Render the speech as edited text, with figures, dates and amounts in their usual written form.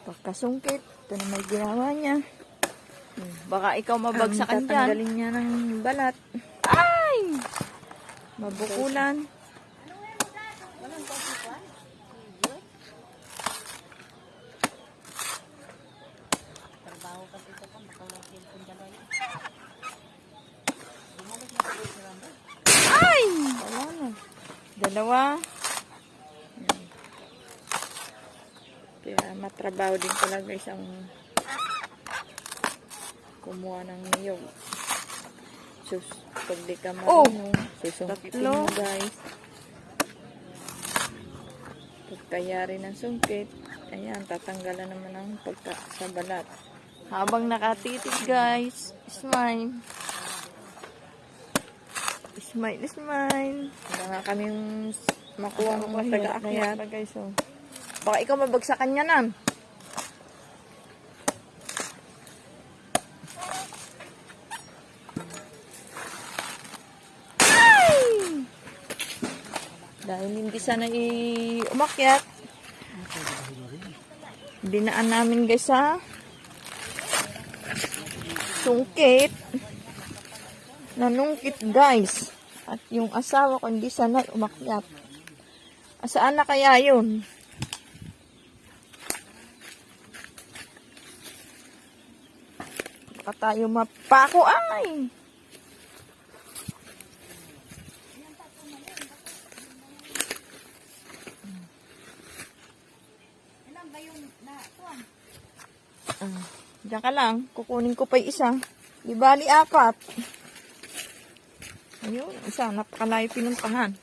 Pagkasungkit. Ito na may ginawa niya. Baka ikaw mabagsakan dyan. Tatanggalin niya ng balat. Ay! Mabukulan. Ay! Wala na. Dalawa. Kaya matrabaho din talaga isang kumuha ng niyog. Sus, pag di ka marunong, susungkitin mo guys. Pagkayari ng sungkit, ayan, tatanggalan naman ang pagka sa balat. Habang nakatitig guys, smile. Smile, smile. Wala nga kaming makuha ng taga-akyat. Guys, oh. Baka ikaw mabagsakan niya na. Ay! Dahil hindi sana umakyat. Dinaan namin guys sa sungkit. Nanungkit guys. At yung asawa ko hindi sana umakyat. Saan na kaya yun? Baka tayo mapako ay. Diyan ka lang. Kukunin ko pa yung isa. Di bali 4. Ayun, isa. Napakalayo pinuntahan.